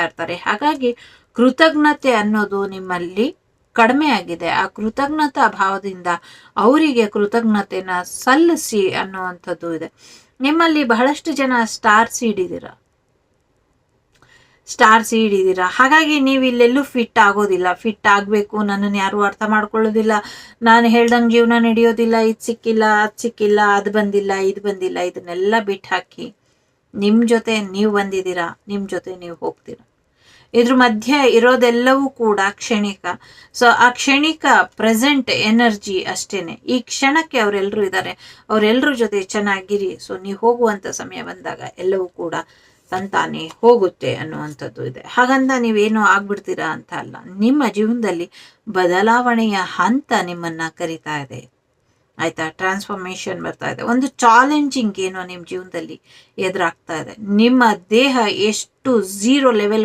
ಇರ್ತಾರೆ. ಹಾಗಾಗಿ ಕೃತಜ್ಞತೆ ಅನ್ನೋದು ನಿಮ್ಮಲ್ಲಿ ಕಡಿಮೆ ಆಗಿದೆ. ಆ ಕೃತಜ್ಞತಾ ಭಾವದಿಂದ ಅವರಿಗೆ ಕೃತಜ್ಞತೆನ ಸಲ್ಲಿಸಿ ಅನ್ನುವಂಥದ್ದು ಇದೆ. ನಿಮ್ಮಲ್ಲಿ ಬಹಳಷ್ಟು ಜನ ಸ್ಟಾರ್ ಸೀಡ್ ಇದ್ದೀರಾ. ಹಾಗಾಗಿ ನೀವು ಇಲ್ಲೆಲ್ಲೂ ಫಿಟ್ ಆಗೋದಿಲ್ಲ. ಫಿಟ್ ಆಗಬೇಕು, ನನ್ನನ್ನು ಯಾರು ಅರ್ಥ ಮಾಡ್ಕೊಳ್ಳೋದಿಲ್ಲ, ನಾನು ಹೇಳ್ದಂಗೆ ಜೀವನ ನಡೆಯೋದಿಲ್ಲ, ಇದು ಸಿಕ್ಕಿಲ್ಲ, ಅದು ಸಿಕ್ಕಿಲ್ಲ, ಅದು ಬಂದಿಲ್ಲ, ಇದು ಬಂದಿಲ್ಲ, ಇದನ್ನೆಲ್ಲ ಬಿಟ್ಟು ಹಾಕಿ ನಿಮ್ಮ ಜೊತೆ ನೀವು ಬಂದಿದ್ದೀರಾ, ನಿಮ್ಮ ಜೊತೆ ನೀವು ಹೋಗ್ತೀರಾ. ಇದ್ರ ಮಧ್ಯೆ ಇರೋದೆಲ್ಲವೂ ಕೂಡ ಕ್ಷಣಿಕ. ಸೊ ಆ ಕ್ಷಣಿಕ ಪ್ರೆಸೆಂಟ್ ಎನರ್ಜಿ ಅಷ್ಟೇನೆ. ಈ ಕ್ಷಣಕ್ಕೆ ಅವರೆಲ್ಲರೂ ಇದ್ದಾರೆ, ಅವರೆಲ್ಲರ ಜೊತೆ ಚೆನ್ನಾಗಿರಿ. ಸೊ ನೀವು ಹೋಗುವಂಥ ಸಮಯ ಬಂದಾಗ ಎಲ್ಲವೂ ಕೂಡ ತಂತಾನೆ ಹೋಗುತ್ತೆ ಅನ್ನುವಂಥದ್ದು ಇದೆ. ಹಾಗಂತ ನೀವೇನೋ ಆಗ್ಬಿಡ್ತೀರಾ ಅಂತ ಅಲ್ಲ. ನಿಮ್ಮ ಜೀವನದಲ್ಲಿ ಬದಲಾವಣೆಯ ಹಂತ ನಿಮ್ಮನ್ನ ಕರಿತಾ ಇದೆ, ಆಯ್ತಾ. ಟ್ರಾನ್ಸ್ಫಾರ್ಮೇಶನ್ ಬರ್ತಾ ಇದೆ. ಒಂದು ಚಾಲೆಂಜಿಂಗ್ ಏನೋ ನಿಮ್ಮ ಜೀವನದಲ್ಲಿ ಎದುರಾಗ್ತಾ ಇದೆ. ನಿಮ್ಮ ದೇಹ ಎಷ್ಟು 0 ಲೆವೆಲ್